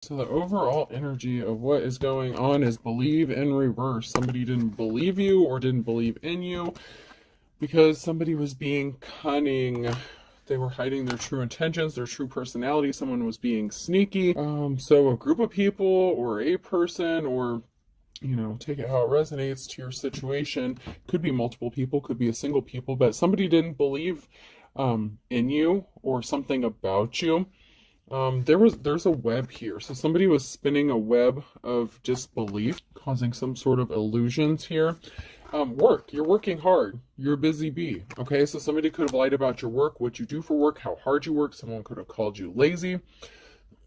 So the overall energy of what is going on is believe in reverse. Somebody didn't believe you or didn't believe in you because somebody was being cunning. They were hiding their true intentions, their true personality. Someone was being sneaky. So a group of people or a person, or take it how it resonates to your situation. Could be multiple people, could be a single people, but somebody didn't believe in you or something about you. There's a web here. So somebody was spinning a web of disbelief, causing some sort of illusions here. Work. You're working hard. You're a busy bee. Okay, so somebody could have lied about your work, what you do for work, how hard you work. Someone could have called you lazy.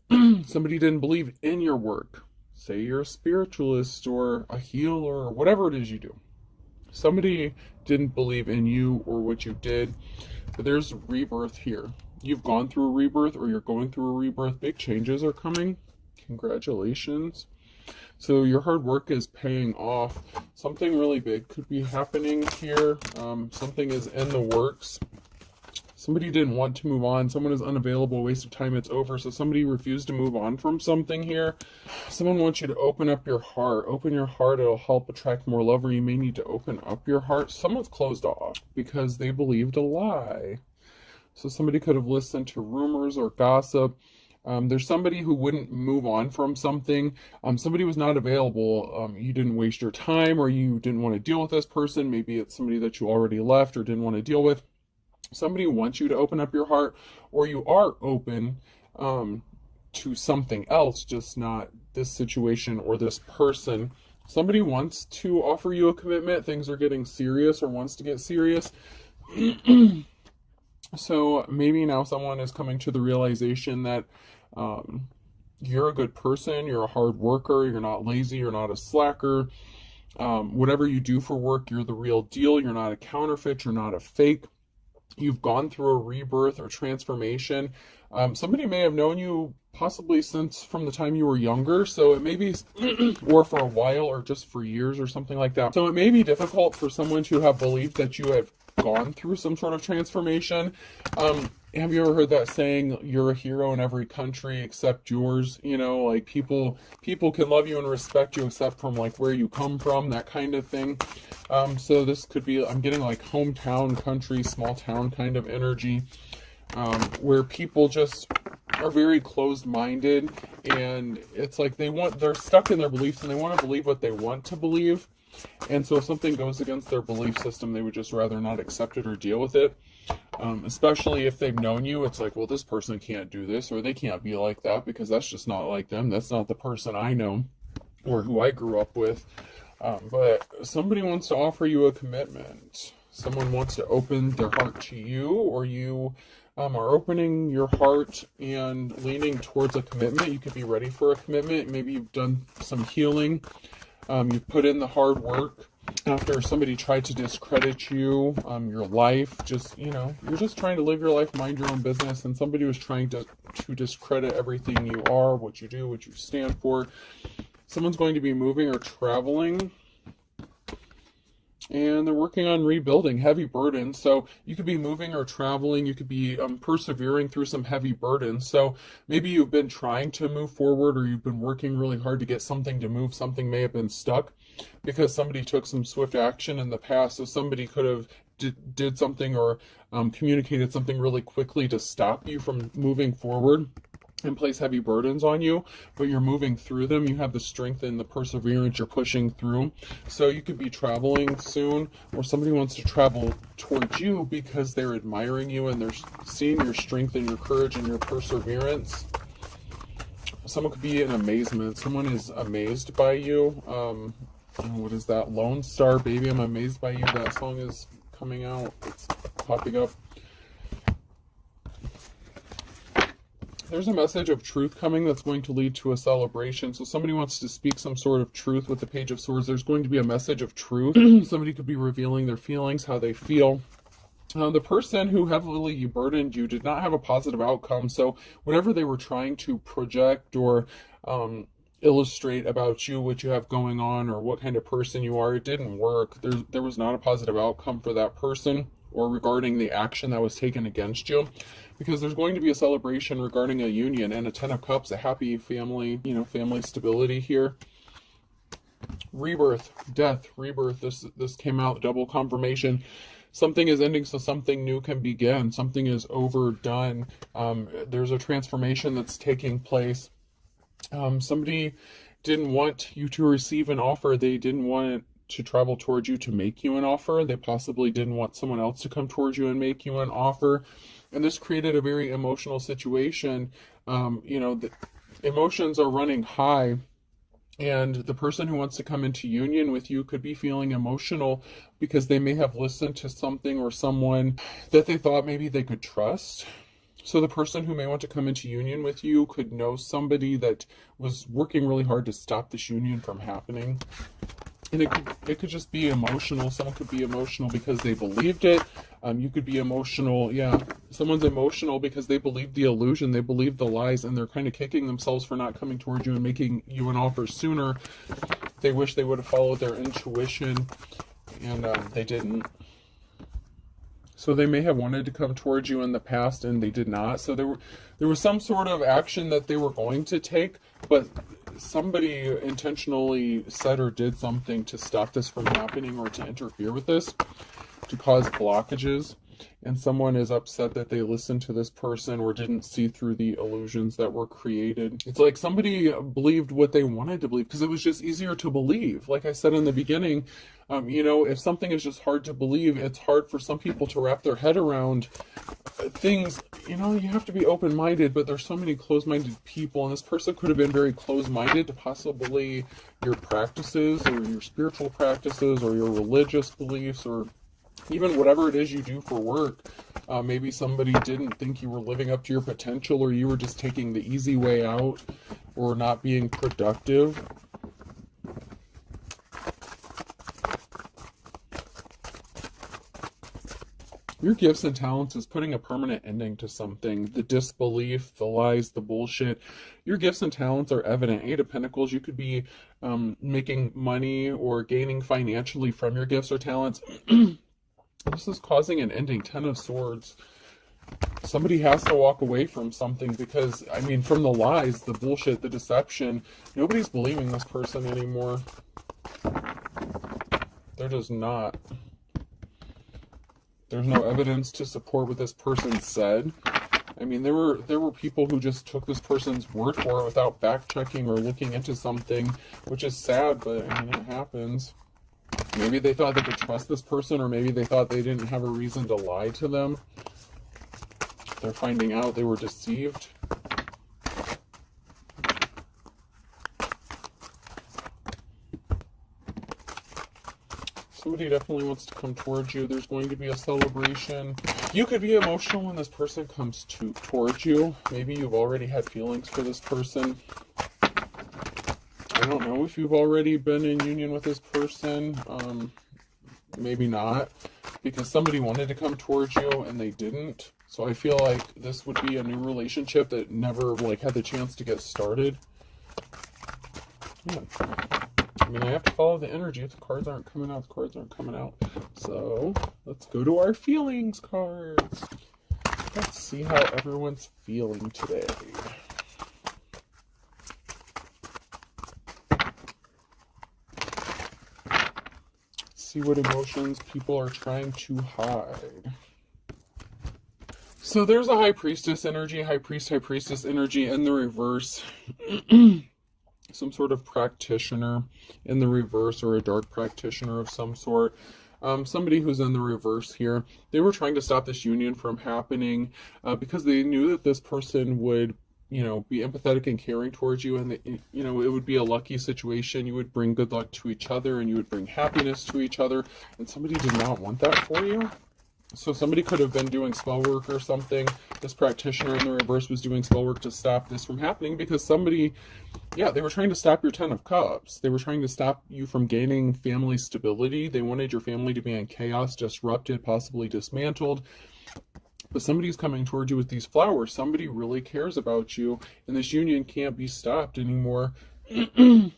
Somebody didn't believe in your work. Say you're a spiritualist or a healer or whatever it is you do. Somebody didn't believe in you or what you did. But there's rebirth here. You've gone through a rebirth or you're going through a rebirth. Big changes are coming. Congratulations. So your hard work is paying off. Something really big could be happening here. Something is in the works. Somebody didn't want to move on. Someone is unavailable. Waste of time. It's over. So somebody refused to move on from something here. Someone wants you to open up your heart. Open your heart. It'll help attract more love, or you may need to open up your heart. Someone's closed off because they believed a lie. So somebody could have listened to rumors or gossip. There's somebody who wouldn't move on from something. Somebody was not available. You didn't waste your time, or you didn't want to deal with this person. Maybe it's somebody that you already left or didn't want to deal with. Somebody wants you to open up your heart, or you are open to something else, just not this situation or this person. Somebody wants to offer you a commitment. Things are getting serious or wants to get serious. So maybe now someone is coming to the realization that you're a good person, you're a hard worker, you're not lazy, you're not a slacker. Whatever you do for work, you're the real deal. You're not a counterfeit, you're not a fake. You've gone through a rebirth or transformation. Somebody may have known you possibly since from the time you were younger, so it may be, or for a while, or just for years or something like that. So it may be difficult for someone to have believed that you have gone through some sort of transformation. Have you ever heard that saying, you're a hero in every country except yours? Like people can love you and respect you except from like where you come from, that kind of thing. So this could be, I'm getting like hometown, country, small town kind of energy, where people just are very closed-minded, and it's like they're stuck in their beliefs and they want to believe what they want to believe. And so if something goes against their belief system, they would just rather not accept it or deal with it. Especially if they've known you, it's like, well, this person can't do this, or they can't be like that because that's just not like them. That's not the person I know or who I grew up with. But somebody wants to offer you a commitment. Someone wants to open their heart to you, or you are opening your heart and leaning towards a commitment. You could be ready for a commitment. Maybe you've done some healing. You've put in the hard work after somebody tried to discredit you, your life. You're just trying to live your life, mind your own business, and somebody was trying to discredit everything you are, what you do, what you stand for. Someone's going to be moving or traveling, and they're working on rebuilding, heavy burdens. So you could be moving or traveling. You could be persevering through some heavy burdens. So maybe you've been trying to move forward, or you've been working really hard to get something to move. Something may have been stuck because somebody took some swift action in the past. So somebody could have did something or communicated something really quickly to stop you from moving forward and place heavy burdens on you, but you're moving through them. You have the strength and the perseverance. You're pushing through. So you could be traveling soon, or somebody wants to travel towards you because they're admiring you and they're seeing your strength and your courage and your perseverance. Someone could be in amazement. Someone is amazed by you. What is that? Lone Star, Baby, I'm Amazed by You. That song is coming out. It's popping up. There's a message of truth coming that's going to lead to a celebration. So somebody wants to speak some sort of truth with the Page of Swords. There's going to be a message of truth. Somebody could be revealing their feelings, how they feel. The person who heavily burdened you did not have a positive outcome. So whatever they were trying to project or illustrate about you, what you have going on, or what kind of person you are, it didn't work. There was not a positive outcome for that person, or regarding the action that was taken against you. because there's going to be a celebration regarding a union and a Ten of Cups, a happy family, family stability here. Rebirth, death, rebirth. This came out, double confirmation. Something is ending so something new can begin. Something is overdone. There's a transformation that's taking place. Somebody didn't want you to receive an offer. They didn't want it to travel towards you to make you an offer. They possibly didn't want someone else to come towards you and make you an offer. And this created a very emotional situation. The emotions are running high. And the person who wants to come into union with you could be feeling emotional because they may have listened to something or someone that they thought maybe they could trust. So the person who may want to come into union with you could know somebody that was working really hard to stop this union from happening. And it could just be emotional. Someone could be emotional because they believed it. You could be emotional. Yeah, someone's emotional because they believed the illusion. They believed the lies, and they're kind of kicking themselves for not coming towards you and making you an offer sooner. They wish they would have followed their intuition, and they didn't. So they may have wanted to come towards you in the past, and they did not. So there was some sort of action that they were going to take, but somebody intentionally said or did something to stop this from happening or to interfere with this, to cause blockages. And someone is upset that they listened to this person or didn't see through the illusions that were created. It's like somebody believed what they wanted to believe because it was just easier to believe. Like I said in the beginning, if something is just hard to believe, it's hard for some people to wrap their head around things. You have to be open-minded, but there's so many closed-minded people, and this person could have been very closed-minded to possibly your practices or your spiritual practices or your religious beliefs or even whatever it is you do for work. Maybe somebody didn't think you were living up to your potential, or you were just taking the easy way out, or not being productive. Your gifts and talents is putting a permanent ending to something. The disbelief, the lies, the bullshit. Your gifts and talents are evident. Eight of Pentacles, you could be making money or gaining financially from your gifts or talents. This is causing an ending. Ten of Swords. Somebody has to walk away from something because, from the lies, the bullshit, the deception, nobody's believing this person anymore. They're just not. There's no evidence to support what this person said. There were people who just took this person's word for it without fact-checking or looking into something, which is sad, but it happens. Maybe they thought they could trust this person, or maybe they thought they didn't have a reason to lie to them. They're finding out they were deceived. Somebody definitely wants to come towards you. There's going to be a celebration. You could be emotional when this person comes towards you. Maybe you've already had feelings for this person. I don't know if you've already been in union with this person. Maybe not, because somebody wanted to come towards you and they didn't. So I feel like this would be a new relationship that never had the chance to get started. Yeah. I have to follow the energy. If the cards aren't coming out, the cards aren't coming out. So let's go to our feelings cards. Let's see how everyone's feeling today. See what emotions people are trying to hide. So there's a High Priestess energy, High Priestess energy in the reverse. Some sort of practitioner in the reverse, or a dark practitioner of some sort. Somebody who's in the reverse here. They were trying to stop this union from happening because they knew that this person would be empathetic and caring towards you, and it would be a lucky situation. You would bring good luck to each other, and you would bring happiness to each other, and somebody did not want that for you. So somebody could have been doing spell work or something. This practitioner in the reverse was doing spell work to stop this from happening because somebody, they were trying to stop your Ten of Cups. They were trying to stop you from gaining family stability. They wanted your family to be in chaos, disrupted, possibly dismantled. But somebody's coming towards you with these flowers. Somebody really cares about you, and this union can't be stopped anymore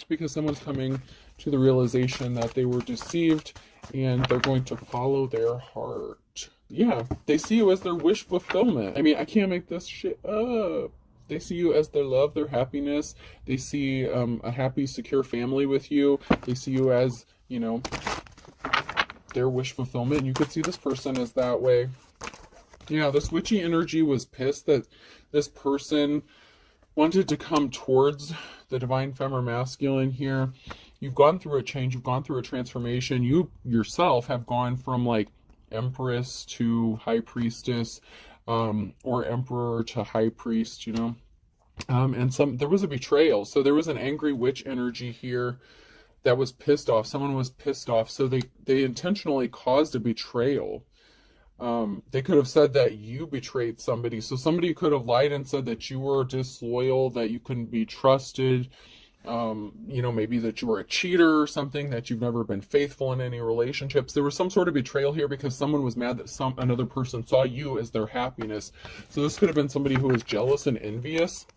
because someone's coming to the realization that they were deceived, and they're going to follow their heart. Yeah, they see you as their wish fulfillment. I mean, I can't make this shit up. They see you as their love, their happiness. They see a happy, secure family with you. They see you as, you know, their wish fulfillment. And you could see this person as that way. Yeah, this witchy energy was pissed that this person wanted to come towards the divine feminine masculine here. You've gone through a change. You've gone through a transformation. You yourself have gone from like Empress to High Priestess, or Emperor to High Priest, you know. And there was a betrayal. So there was an angry witch energy here that was pissed off. Someone was pissed off. So they intentionally caused a betrayal. They could have said that you betrayed somebody. So somebody could have lied and said that you were disloyal, that you couldn't be trusted. You know, maybe that you were a cheater or something, that you've never been faithful in any relationships. There was some sort of betrayal here because someone was mad that another person saw you as their happiness. So this could have been somebody who was jealous and envious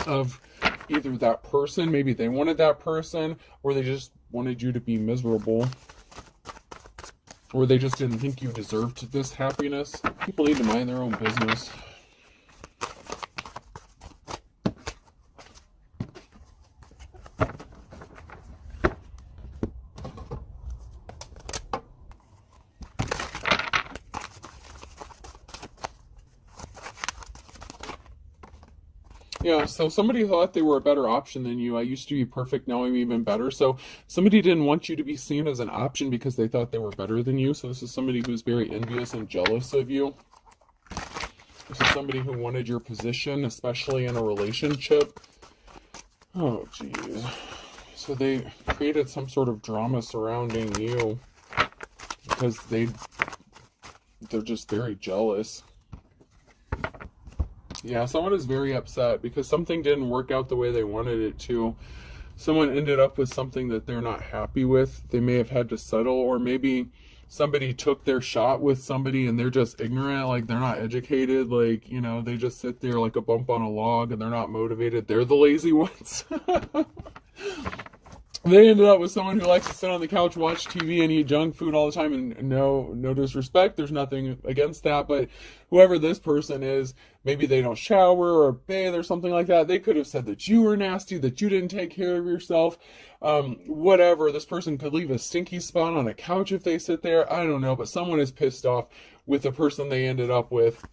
of either that person, maybe they wanted that person, or they just wanted you to be miserable, or they just didn't think you deserved this happiness. People need to mind their own business. Yeah, so somebody thought they were a better option than you. I used to be perfect, now I'm even better. So somebody didn't want you to be seen as an option because they thought they were better than you. So this is somebody who's very envious and jealous of you. This is somebody who wanted your position, especially in a relationship. Oh, jeez. So they created some sort of drama surrounding you because they're just very jealous. Yeah, someone is very upset because something didn't work out the way they wanted it to. Someone ended up with something that they're not happy with. They may have had to settle, or maybe somebody took their shot with somebody and they're just ignorant, like they're not educated, like, you know, they just sit there like a bump on a log and they're not motivated. They're the lazy ones. They ended up with someone who likes to sit on the couch, watch TV, and eat junk food all the time. And no disrespect, there's nothing against that. But whoever this person is, maybe they don't shower or bathe or something like that. They could have said that you were nasty, that you didn't take care of yourself. Whatever. This person could leave a stinky spot on a couch if they sit there. I don't know. But someone is pissed off with the person they ended up with.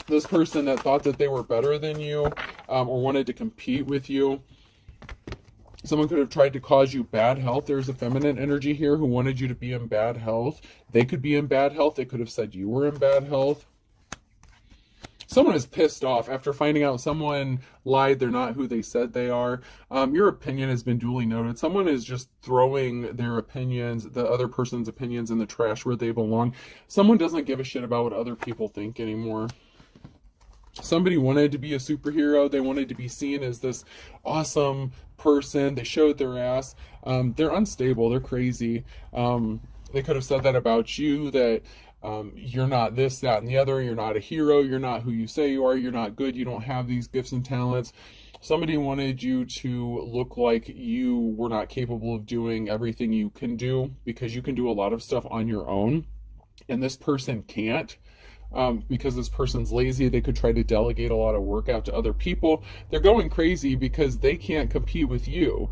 This person that thought that they were better than you, or wanted to compete with you. Someone could have tried to cause you bad health. There's a feminine energy here who wanted you to be in bad health. They could be in bad health. They could have said you were in bad health. Someone is pissed off after finding out someone lied. They're not who they said they are. Your opinion has been duly noted. Someone is just throwing their opinions, the other person's opinions, in the trash where they belong. Someone doesn't give a shit about what other people think anymore. Somebody wanted to be a superhero. They wanted to be seen as this awesome person. They showed their ass. They're unstable. They're crazy. They could have said that about you, that you're not this, that, and the other. You're not a hero. You're not who you say you are. You're not good. You don't have these gifts and talents. Somebody wanted you to look like you were not capable of doing everything you can do, because you can do a lot of stuff on your own, and this person can't. Because this person's lazy, they could try to delegate a lot of work out to other people. They're going crazy because they can't compete with you.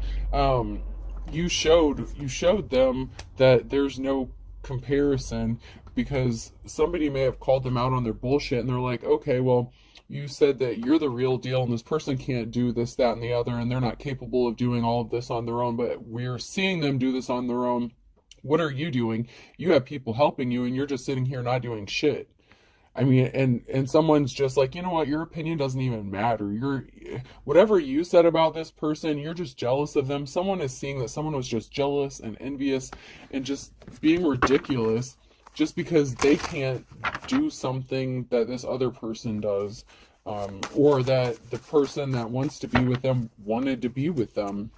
You showed them that there's no comparison, because somebody may have called them out on their bullshit, and they're like, okay, well, you said that you're the real deal and this person can't do this, that, and the other, and they're not capable of doing all of this on their own, but we're seeing them do this on their own. What are you doing? You have people helping you and you're just sitting here not doing shit. I mean, and someone's just like, you know what, your opinion doesn't even matter. Whatever you said about this person, you're just jealous of them. Someone is seeing that someone was just jealous and envious and just being ridiculous just because they can't do something that this other person does, or that the person that wants to be with them wanted to be with them.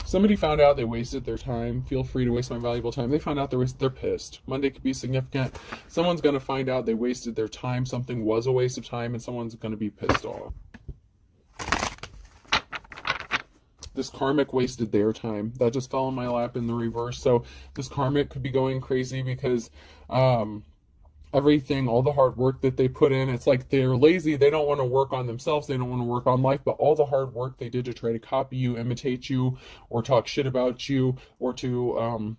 Somebody found out they wasted their time. Feel free to waste my valuable time. They found out they're pissed. Monday could be significant. Someone's going to find out they wasted their time. Something was a waste of time, and someone's going to be pissed off. this karmic wasted their time. That just fell in my lap in the reverse. So this karmic could be going crazy because everything, all the hard work that they put in, it's like they're lazy. They don't want to work on themselves. They don't want to work on life, but all the hard work they did to try to copy you, imitate you, or talk shit about you, or to,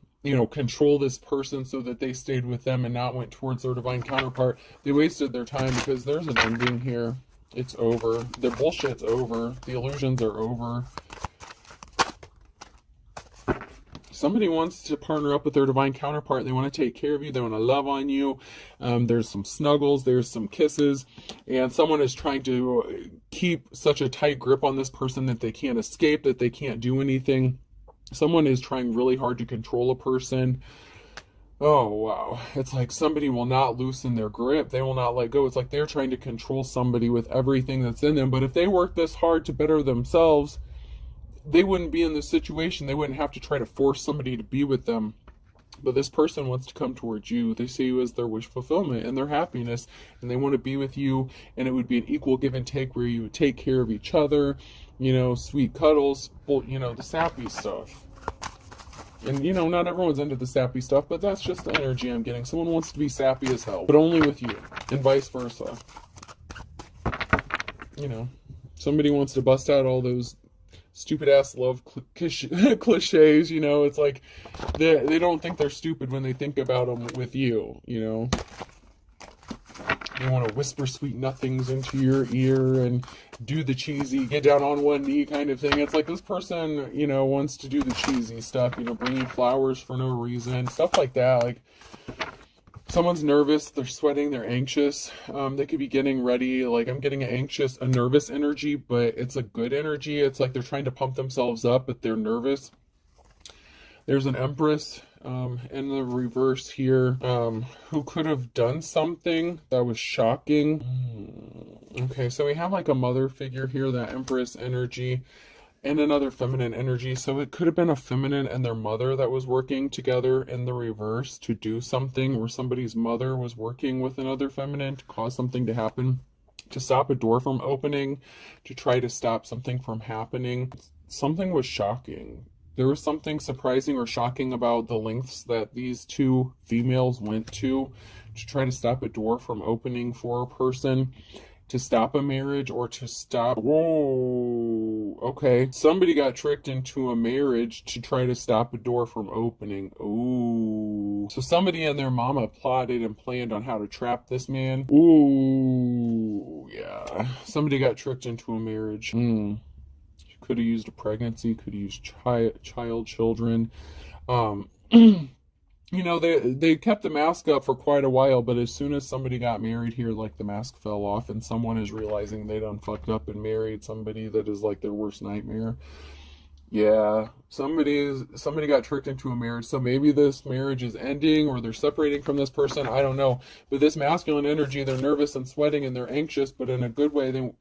control this person so that they stayed with them and not went towards their divine counterpart. They wasted their time because there's an ending here. It's over. Their bullshit's over. The illusions are over. Somebody wants to partner up with their divine counterpart. They want to take care of you. They want to love on you. There's some snuggles. There's some kisses. And someone is trying to keep such a tight grip on this person that they can't escape, that they can't do anything. Someone is trying really hard to control a person. Oh, wow. It's like somebody will not loosen their grip. They will not let go. It's like they're trying to control somebody with everything that's in them. But if they work this hard to better themselves, they wouldn't be in this situation. They wouldn't have to try to force somebody to be with them. But this person wants to come towards you. They see you as their wish fulfillment and their happiness, and they want to be with you, and it would be an equal give and take where you would take care of each other, sweet cuddles, the sappy stuff. And, not everyone's into the sappy stuff, but that's just the energy I'm getting. Someone wants to be sappy as hell, but only with you, and vice versa. Somebody wants to bust out all those stupid ass love cliches, it's like they don't think they're stupid when they think about them with you, They want to whisper sweet nothings into your ear and do the cheesy, get down on one knee kind of thing. It's like this person, wants to do the cheesy stuff, bring you flowers for no reason, stuff like that. Like, someone's nervous, they're sweating, they're anxious. They could be getting ready. Like, I'm getting a nervous energy, but it's a good energy. It's like they're trying to pump themselves up, but they're nervous. There's an Empress in the reverse here who could have done something that was shocking. Okay, so we have like a mother figure here, that Empress energy, and another feminine energy. So it could have been a feminine and their mother that was working together in the reverse to do something, where somebody's mother was working with another feminine to cause something to happen, to stop a door from opening, to try to stop something from happening. Something was shocking. There was something surprising or shocking about the lengths that these two females went to try to stop a door from opening for a person, to stop a marriage, or to stop... Whoa, okay. Somebody got tricked into a marriage to try to stop a door from opening. Ooh. So somebody and their mama plotted and planned on how to trap this man. Ooh, yeah. Somebody got tricked into a marriage. Could have used a pregnancy, could have used children. They kept the mask up for quite a while, but as soon as somebody got married here, like, the mask fell off, and someone is realizing they done fucked up and married somebody that is like their worst nightmare. Yeah, somebody got tricked into a marriage. So maybe this marriage is ending, or they're separating from this person. I don't know. But this masculine energy, they're nervous and sweating and they're anxious, but in a good way.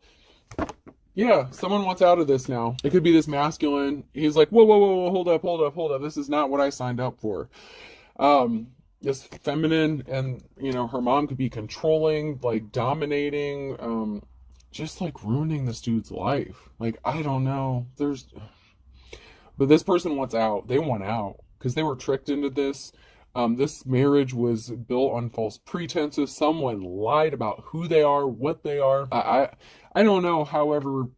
Yeah, someone wants out of this now. It could be this masculine. He's like, whoa, hold up. This is not what I signed up for. This feminine, and, her mom could be controlling, like, dominating, just, like, ruining this dude's life. Like, I don't know. But this person wants out. They want out because they were tricked into this. This marriage was built on false pretenses. Someone lied about who they are, what they are. I don't know. However,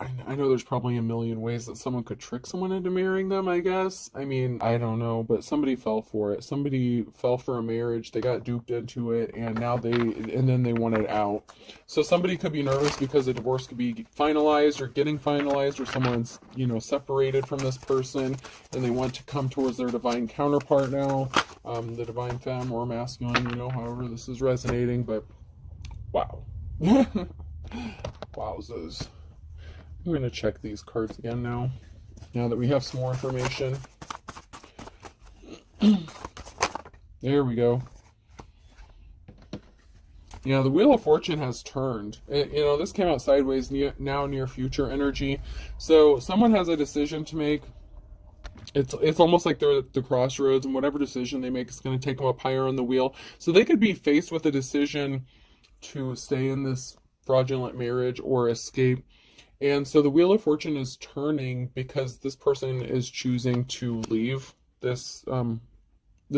I know there's probably a million ways that someone could trick someone into marrying them, I guess. I mean, I don't know, but somebody fell for it. Somebody fell for a marriage. They got duped into it, and then they wanted out. So somebody could be nervous because a divorce could be finalized or getting finalized, or someone's, separated from this person, and they want to come towards their divine counterpart now, the divine femme or masculine, however this is resonating, but wow. Wowzers. I'm going to check these cards again now that we have some more information. There we go. Yeah, the Wheel of Fortune has turned. This came out sideways, now near future energy. So someone has a decision to make. It's almost like they're at the crossroads, and whatever decision they make is going to take them up higher on the wheel. So they could be faced with a decision to stay in this fraudulent marriage or escape. And so the Wheel of Fortune is turning because this person is choosing to leave this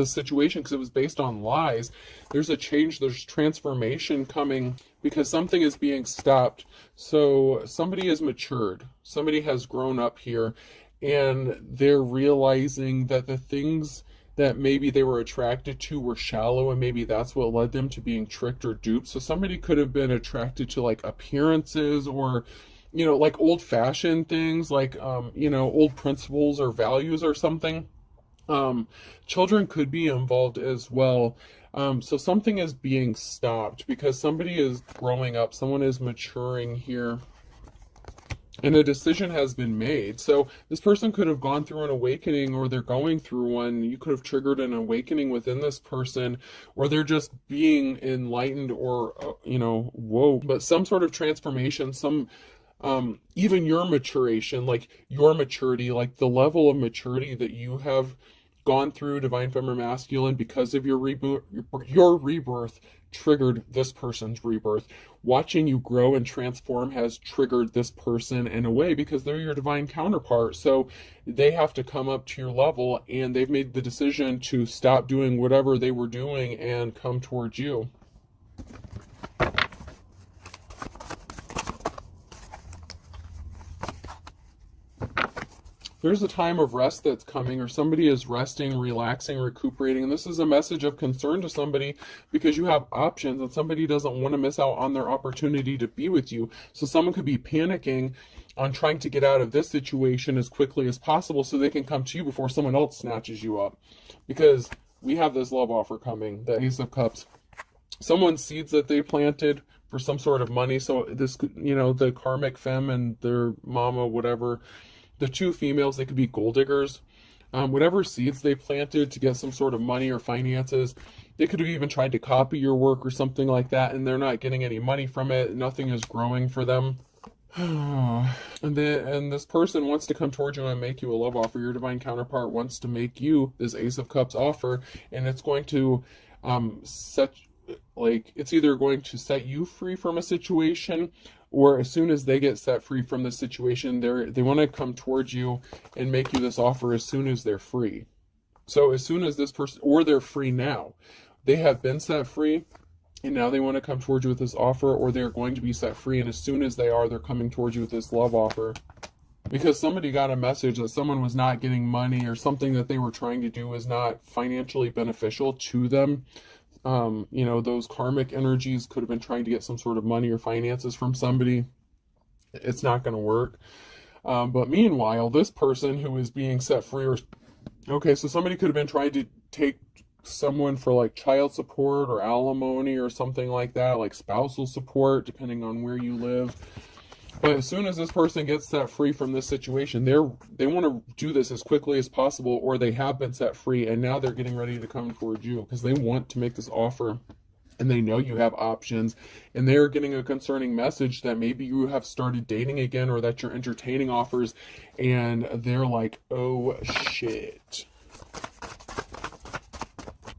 situation because it was based on lies. There's a change, there's transformation coming because something is being stopped. So somebody has matured, somebody has grown up here, and they're realizing that the things that maybe they were attracted to were shallow, and maybe that's what led them to being tricked or duped. So somebody could have been attracted to like appearances, or like old-fashioned things, like old principles or values or something. Children could be involved as well. So something is being stopped because somebody is growing up, someone is maturing here, and a decision has been made. So this person could have gone through an awakening, or they're going through one. You could have triggered an awakening within this person, or they're just being enlightened, or woke. But some sort of transformation, even your maturation, like your maturity, like the level of maturity that you have gone through, divine feminine masculine, because of your rebirth triggered this person's rebirth. Watching you grow and transform has triggered this person in a way because they're your divine counterpart. So they have to come up to your level, and they've made the decision to stop doing whatever they were doing and come towards you. There's a time of rest that's coming, or somebody is resting, relaxing, recuperating. And this is a message of concern to somebody because you have options, and somebody doesn't want to miss out on their opportunity to be with you. So someone could be panicking on trying to get out of this situation as quickly as possible so they can come to you before someone else snatches you up. Because we have this love offer coming, the Ace of Cups. Someone's seeds that they planted for some sort of money. So this, the karmic femme and their mama, whatever, the two females, they could be gold diggers. Whatever seeds they planted to get some sort of money or finances, they could have even tried to copy your work or something like that, and they're not getting any money from it. Nothing is growing for them. And this person wants to come towards you and make you a love offer. Your divine counterpart wants to make you this Ace of Cups offer, and it's going to it's either going to set you free from a situation, or as soon as they get set free from the situation, they want to come towards you and make you this offer as soon as they're free. So as soon as this person, or they're free now, they have been set free, and now they want to come towards you with this offer, or they're going to be set free, and as soon as they are, they're coming towards you with this love offer. Because somebody got a message that someone was not getting money, or something that they were trying to do was not financially beneficial to them. Those karmic energies could have been trying to get some sort of money or finances from somebody. It's not going to work. But meanwhile, this person who is being set free, so somebody could have been trying to take someone for like child support or alimony or something like that, like spousal support, depending on where you live. But as soon as this person gets set free from this situation, they want to do this as quickly as possible, or they have been set free, and now they're getting ready to come towards you because they want to make this offer, and they know you have options, and they're getting a concerning message that maybe you have started dating again, or that you're entertaining offers, and they're like, oh shit.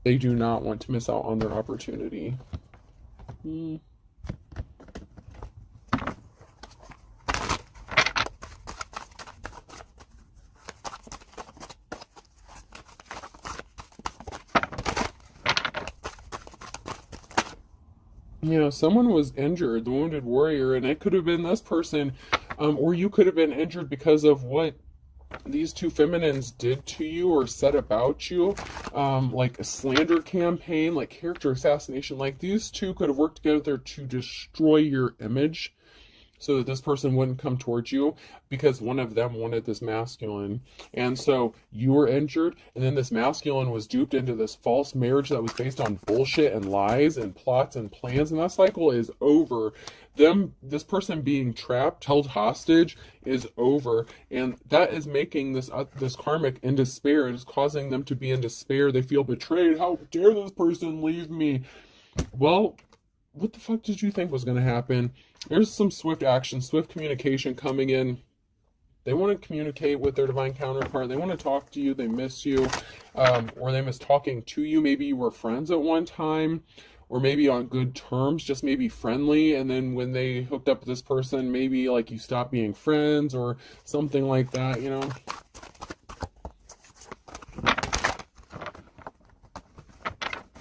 They do not want to miss out on their opportunity. Someone was injured, the wounded warrior, and it could have been this person, or you could have been injured because of what these two feminines did to you or said about you, like a slander campaign, like character assassination. Like these two could have worked together to destroy your image so that this person wouldn't come towards you, because one of them wanted this masculine. And so you were injured, and then this masculine was duped into this false marriage that was based on bullshit and lies and plots and plans, and that cycle is over. This person being trapped, held hostage, is over, and that is making this karmic in despair. It is causing them to be in despair. They feel betrayed. How dare this person leave me? Well, what the fuck did you think was going to happen? There's some swift action, swift communication coming in. They want to communicate with their divine counterpart. They want to talk to you. They miss you, or they miss talking to you. Maybe you were friends at one time, or maybe on good terms, just maybe friendly. And then when they hooked up with this person, maybe like you stopped being friends or something like that, you know?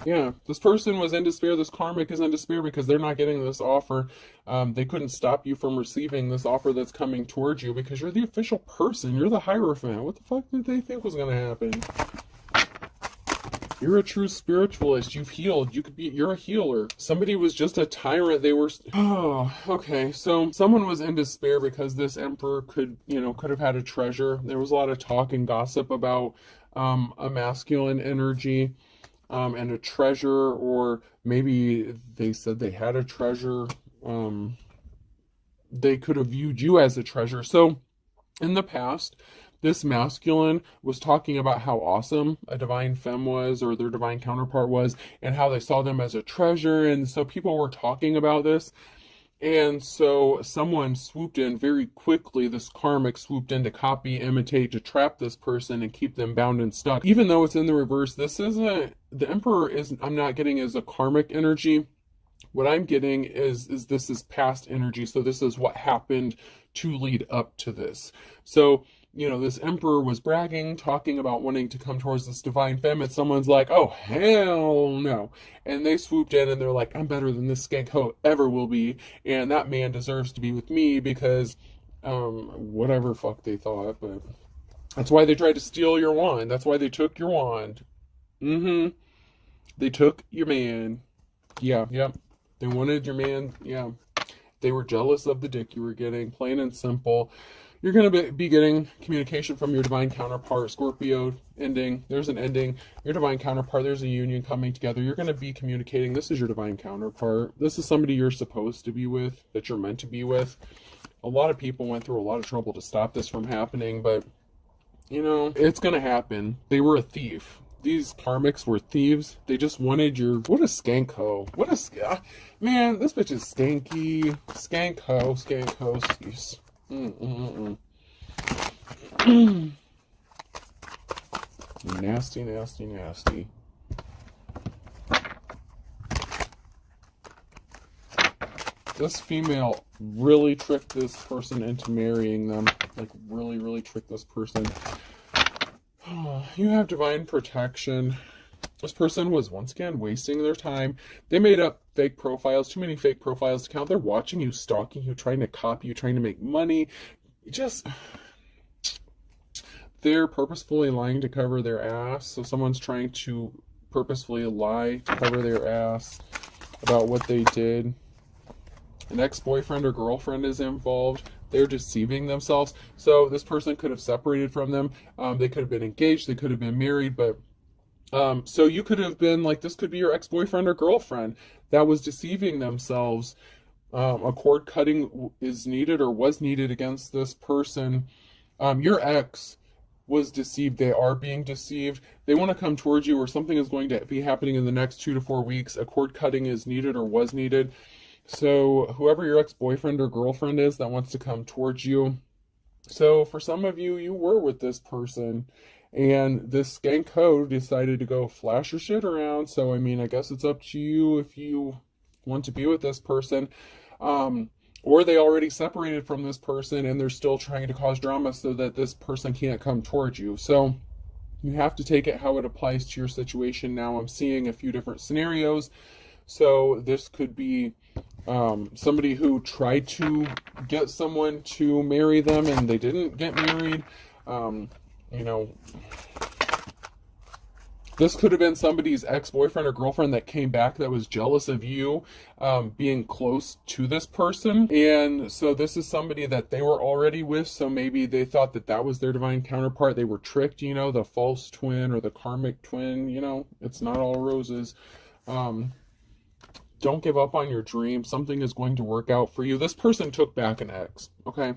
Yeah, this person was in despair. This karmic is in despair because they're not getting this offer. They couldn't stop you from receiving this offer that's coming towards you because you're the official person. You're the Hierophant. What the fuck did they think was going to happen? You're a true spiritualist. You've healed. You're a healer. Somebody was just a tyrant. They were, oh, okay. So someone was in despair because this emperor could have had a treasure. There was a lot of talk and gossip about a masculine energy. And a treasure, or maybe they said they had a treasure. They could have viewed you as a treasure. So in the past, this masculine was talking about how awesome a divine femme was, or their divine counterpart was, and how they saw them as a treasure. And so people were talking about this. And so someone swooped in very quickly, this karmic swooped in to copy, imitate, to trap this person and keep them bound and stuck. Even though it's in the reverse, this isn't, the emperor is, I'm not getting as a karmic energy. What I'm getting is this is past energy. So this is what happened to lead up to this. So, this emperor was bragging, talking about wanting to come towards this divine femme, and someone's like, oh, hell no. And they swooped in and they're like, I'm better than this skank hoe ever will be. And that man deserves to be with me because, whatever fuck they thought. But that's why they tried to steal your wand. That's why they took your wand. They took your man. Yeah, yep. They wanted your man. Yeah. They were jealous of the dick you were getting, plain and simple. You're going to be getting communication from your divine counterpart. Scorpio ending. There's an ending. Your divine counterpart, there's a union coming together. You're going to be communicating. This is your divine counterpart. This is somebody you're supposed to be with, that you're meant to be with. A lot of people went through a lot of trouble to stop this from happening, but, it's going to happen. They were a thief. These karmics were thieves. They just wanted your... What a skank hoe. Man, this bitch is skanky. Skank hoe. Skank hoe. Nasty, nasty, nasty. This female really tricked this person into marrying them. Like, really, really tricked this person. You have divine protection. This person was once again wasting their time. They made up fake profiles, too many fake profiles to count. They're watching you, stalking you, trying to copy you, trying to make money. They're purposefully lying to cover their ass. So someone's trying to purposefully lie to cover their ass about what they did. An ex-boyfriend or girlfriend is involved. They're deceiving themselves. So this person could have separated from them. They could have been engaged. They could have been married. But so you could have been like, this could be your ex-boyfriend or girlfriend that was deceiving themselves. A cord cutting is needed or was needed against this person. Your ex was deceived. They are being deceived. They want to come towards you, or something is going to be happening in the next 2 to 4 weeks. A cord cutting is needed or was needed. So whoever your ex-boyfriend or girlfriend is that wants to come towards you. So for some of you, you were with this person, and this skank hoe decided to go flash your shit around. So, I guess it's up to you if you want to be with this person. Or they already separated from this person and they're still trying to cause drama so that this person can't come towards you. So you have to take it how it applies to your situation. Now I'm seeing a few different scenarios. So this could be somebody who tried to get someone to marry them and they didn't get married. This could have been somebody's ex-boyfriend or girlfriend that came back that was jealous of you being close to this person. And so this is somebody that they were already with. So maybe they thought that that was their divine counterpart. They were tricked, the false twin or the karmic twin. It's not all roses. Don't give up on your dream. Something is going to work out for you. This person took back an ex, okay?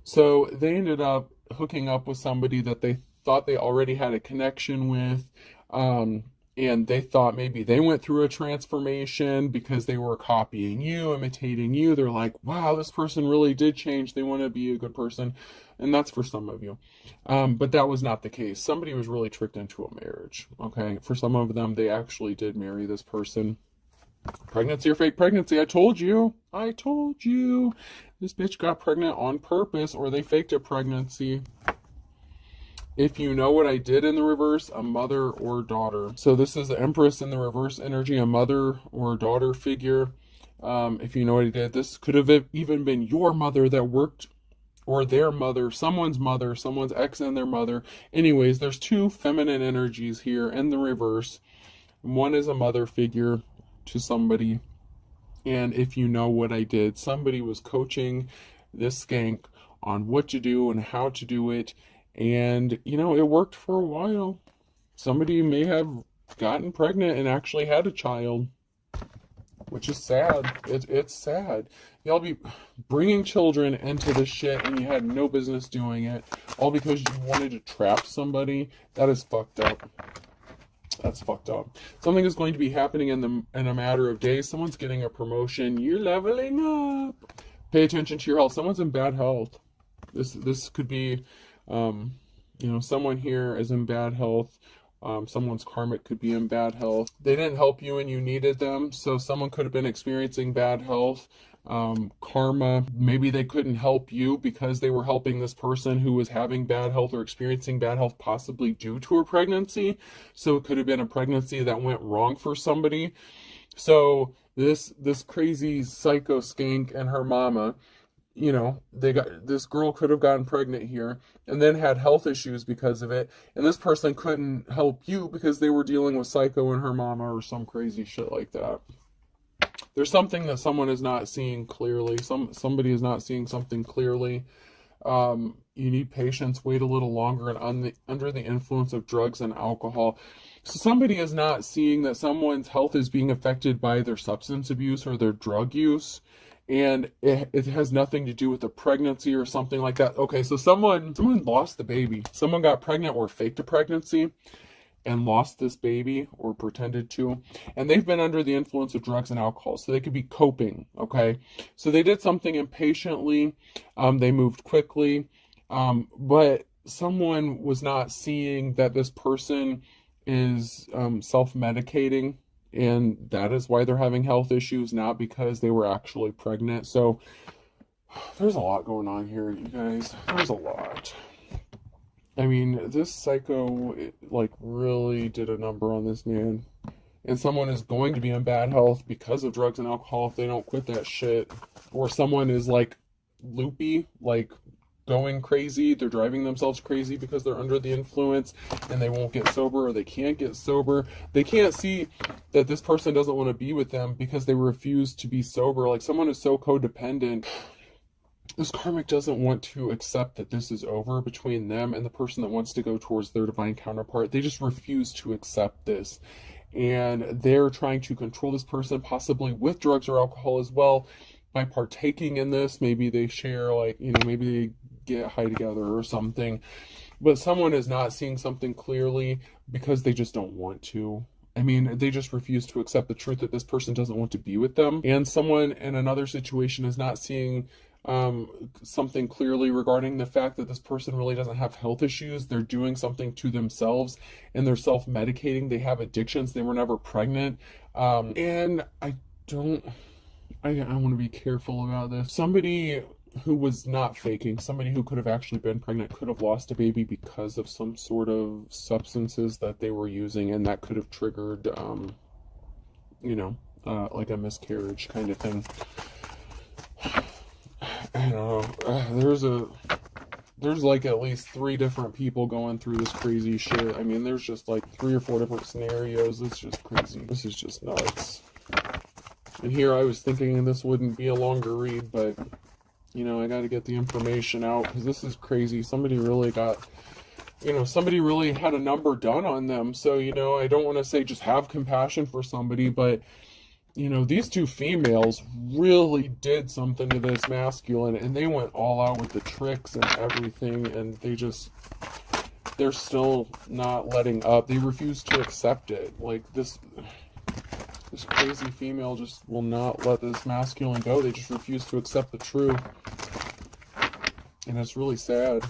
So they ended up hooking up with somebody that they thought they already had a connection with. And they thought maybe they went through a transformation because they were copying you, imitating you. They're like, wow, this person really did change. They want to be a good person. And that's for some of you. But that was not the case. Somebody was really tricked into a marriage, okay? For some of them, they actually did marry this person. Pregnancy or fake pregnancy. I told you. I told you. This bitch got pregnant on purpose, or they faked a pregnancy. If you know what I did in the reverse, a mother or daughter. So this is the Empress in the reverse energy, a mother or daughter figure. If you know what I did, this could have even been your mother that worked, or their mother, someone's ex and their mother. Anyways, there's two feminine energies here in the reverse. One is a mother figure to somebody. And if you know what I did, somebody was coaching this skank on what to do and how to do it. And, you know, it worked for a while. Somebody may have gotten pregnant and actually had a child, which is sad. It's sad. Y'all be bringing children into this shit and you had no business doing it, all because you wanted to trap somebody. That is fucked up. That's fucked up. Something is going to be happening in a matter of days. Someone's getting a promotion. You're leveling up. Pay attention to your health. Someone's in bad health. This could be, someone here is in bad health. Someone's karmic could be in bad health. They didn't help you and you needed them. So someone could have been experiencing bad health. Karma, maybe they couldn't help you because they were helping this person who was having bad health or experiencing bad health, possibly due to a pregnancy. So it could have been a pregnancy that went wrong for somebody. So this crazy psycho skank and her mama, this girl could have gotten pregnant here and then had health issues because of it. And this person couldn't help you because they were dealing with psycho and her mama or some crazy shit like that. There's something that someone is not seeing clearly. Somebody is not seeing something clearly. You need patience. Wait a little longer. And under the influence of drugs and alcohol. So somebody is not seeing that someone's health is being affected by their substance abuse or their drug use. And it has nothing to do with a pregnancy or something like that. Okay, so someone lost the baby. Someone got pregnant or faked a pregnancy and lost this baby or pretended to, and they've been under the influence of drugs and alcohol, so they could be coping. Okay, so they did something impatiently, they moved quickly, but someone was not seeing that this person is self-medicating, and that is why they're having health issues, not because they were actually pregnant. So there's a lot going on here, you guys. There's a lot. I mean, this psycho, really did a number on this man. And someone is going to be in bad health because of drugs and alcohol if they don't quit that shit. Or someone is, loopy, going crazy. They're driving themselves crazy because they're under the influence and they won't get sober, or they can't get sober. They can't see that this person doesn't want to be with them because they refuse to be sober. Like, someone is so codependent. This karmic doesn't want to accept that this is over between them and the person that wants to go towards their divine counterpart. They just refuse to accept this. And they're trying to control this person, possibly with drugs or alcohol as well, by partaking in this. Maybe they share, maybe they get high together or something. But someone is not seeing something clearly because they just don't want to. I mean, they just refuse to accept the truth that this person doesn't want to be with them. And someone in another situation is not seeing something clearly regarding the fact that this person really doesn't have health issues. They're doing something to themselves and they're self-medicating. They have addictions. They were never pregnant. And I want to be careful about this. Somebody who was not faking, somebody who could have actually been pregnant, could have lost a baby because of some sort of substances that they were using, and that could have triggered, like a miscarriage kind of thing. I don't know. There's at least 3 different people going through this crazy shit. I mean, there's just 3 or 4 different scenarios. It's just crazy. This is just nuts. And here I was thinking this wouldn't be a longer read, but I got to get the information out because this is crazy. Somebody really somebody really had a number done on them. So, I don't want to say just have compassion for somebody, but these 2 females really did something to this masculine, and they went all out with the tricks and everything, and they're still not letting up. They refuse to accept it. This crazy female just will not let this masculine go. They just refuse to accept the truth. And it's really sad.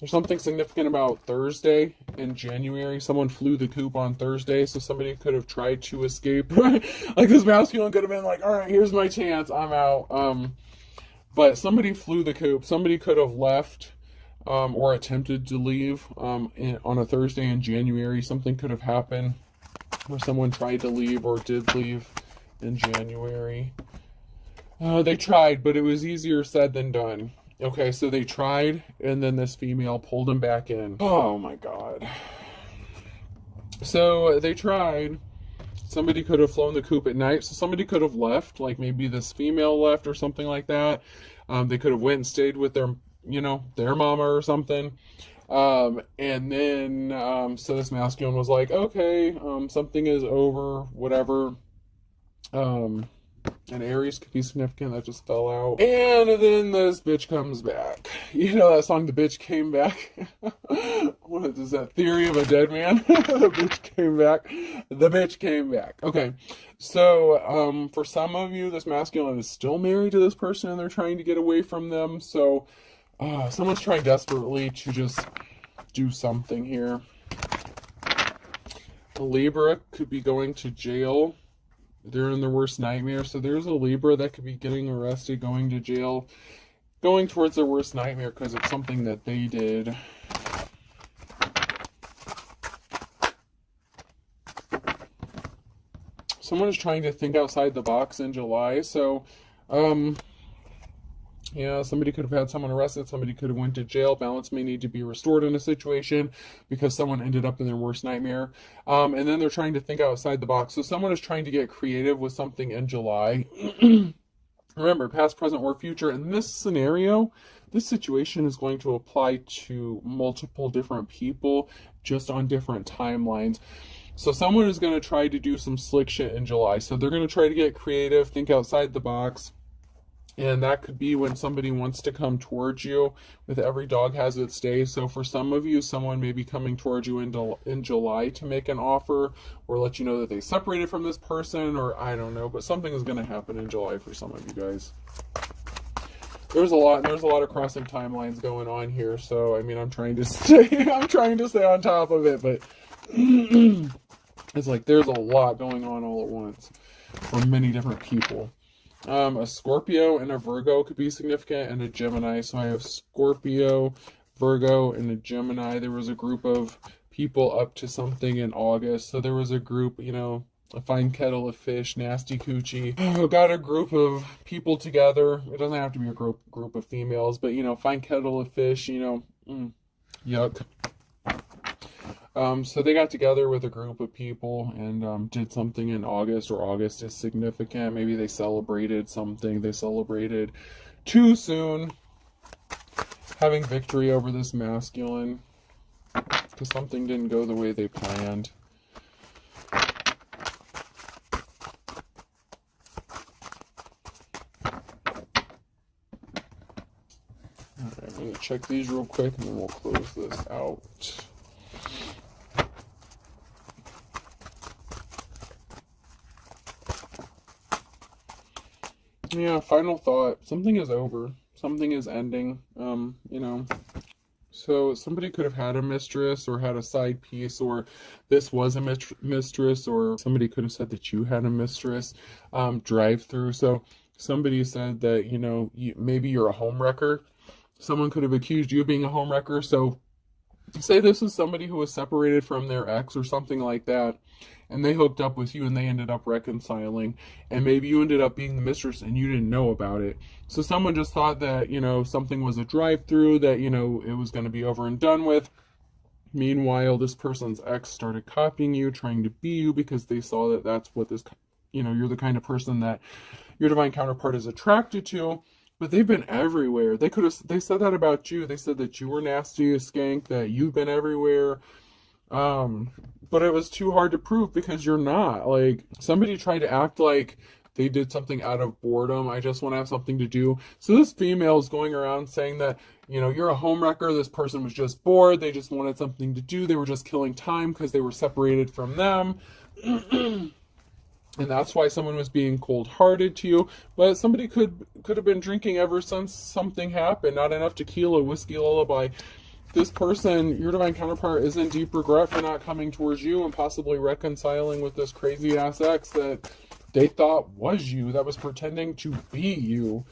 There's something significant about Thursday in January. Someone flew the coop on Thursday, so somebody could have tried to escape. Like this masculine could have been like, all right, here's my chance, I'm out. But somebody flew the coop. Somebody could have left or attempted to leave on a Thursday in January. Something could have happened where someone tried to leave or did leave in January. They tried, but it was easier said than done. Okay, so they tried, and then this female pulled him back in. Oh my God. So they tried. Somebody could have flown the coop at night, so somebody could have left, like maybe this female left or something like that. They could have went and stayed with their, their mama or something. And then, so this masculine was like, okay, something is over, whatever. And Aries could be significant, that just fell out. And then this bitch comes back. You know that song, The Bitch Came Back? What is that, Theory of a Dead Man? The bitch came back. The bitch came back. Okay, so for some of you, this masculine is still married to this person and they're trying to get away from them. So someone's trying desperately to just do something here. A Libra could be going to jail. They're in their worst nightmare. So there's a Libra that could be getting arrested, going to jail, going towards their worst nightmare because it's something that they did. Someone is trying to think outside the box in July. So, yeah, somebody could have had someone arrested. Somebody could have went to jail. Balance may need to be restored in a situation because someone ended up in their worst nightmare. And then they're trying to think outside the box. So someone is trying to get creative with something in July. Remember, past, present, or future. In this scenario, this situation is going to apply to multiple different people just on different timelines. So someone is going to try to do some slick shit in July. So they're going to try to get creative, think outside the box. And that could be when somebody wants to come towards you. With every dog has its day. So for some of you, someone may be coming towards you in July to make an offer or let you know that they separated from this person, or I don't know. But something is going to happen in July for some of you guys. There's a lot of crossing timelines going on here. So I mean, I'm trying to stay on top of it, but it's like there's a lot going on all at once for many different people. A Scorpio and a Virgo could be significant, and a Gemini. So I have Scorpio, Virgo, and a Gemini. There was a group of people up to something in August. So there was a group, a fine kettle of fish, nasty coochie. Got a group of people together. It doesn't have to be a group of females, but, fine kettle of fish, yuck. So they got together with a group of people and did something in August, or August is significant. Maybe they celebrated something. They celebrated too soon, having victory over this masculine because something didn't go the way they planned. Alright, I'm going to check these real quick and then we'll close this out. Yeah, final thought. Something is over. Something is ending. So somebody could have had a mistress or had a side piece, or this was a mistress, or somebody could have said that you had a mistress. Drive through. So somebody said that, maybe you're a homewrecker. Someone could have accused you of being a homewrecker. So say this is somebody who was separated from their ex or something like that, and they hooked up with you and they ended up reconciling, and maybe you ended up being the mistress and you didn't know about it. So someone just thought that, something was a drive-through, that, it was going to be over and done with. Meanwhile, this person's ex started copying you, trying to be you, because they saw that that's what this, you're the kind of person that your divine counterpart is attracted to. But they've been everywhere. They said that about you. They said that you were nasty, a skank, that you've been everywhere. But it was too hard to prove because you're not. Like, somebody tried to act like they did something out of boredom. I just want to have something to do. So this female is going around saying that, you're a homewrecker. This person was just bored. They just wanted something to do. They were just killing time because they were separated from them. And that's why someone was being cold-hearted to you. But somebody could have been drinking ever since something happened. Not enough tequila, whiskey, lullaby. this person, your divine counterpart, is in deep regret for not coming towards you and possibly reconciling with this crazy ass ex that they thought was you, that was pretending to be you.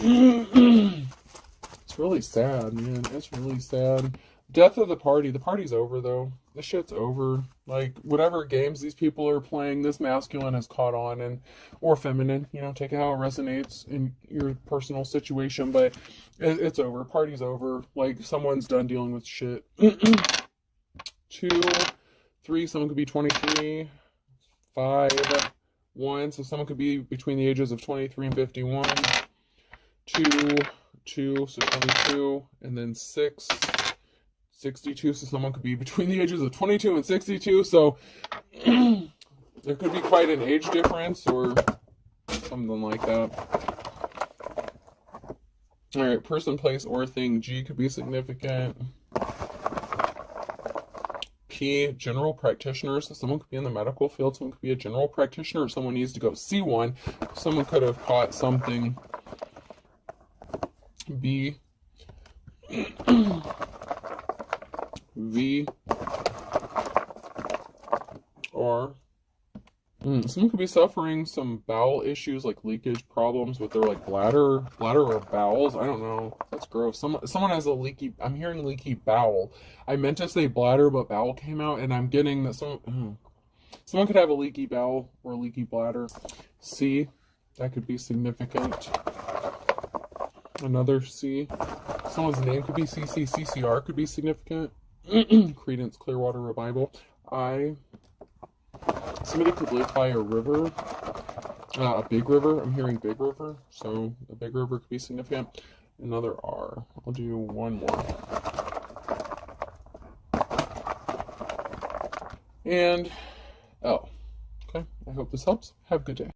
It's really sad, man. It's really sad. Death of the party. The party's over, though. This shit's over. Like, whatever games these people are playing, this masculine has caught on, and or feminine. You know, take it how it resonates in your personal situation, but it's over. Party's over. Like, someone's done dealing with shit. 2, 3, someone could be 23. 5, 1, so someone could be between the ages of 23 and 51. 2, so 22, and then 6, 62, so someone could be between the ages of 22 and 62, so there could be quite an age difference or something like that. Alright, person, place, or thing. G could be significant. P, general practitioner, so someone could be in the medical field, someone could be a general practitioner, or someone needs to go see one. Someone could have caught something. B, V, or someone could be suffering some bowel issues, like leakage problems with their like bladder or bowels. I don't know. That's gross. Someone has a leaky. I'm hearing leaky bowel. I meant to say bladder, but bowel came out, and I'm getting that someone could have a leaky bowel or a leaky bladder. C, that could be significant. Another C. Someone's name could be CC. CCR could be significant. Credence Clearwater Revival. I. Somebody could live by a river. A big river. I'm hearing big river. So a big river could be significant. Another R. I'll do one more. And L. Okay. I hope this helps. Have a good day.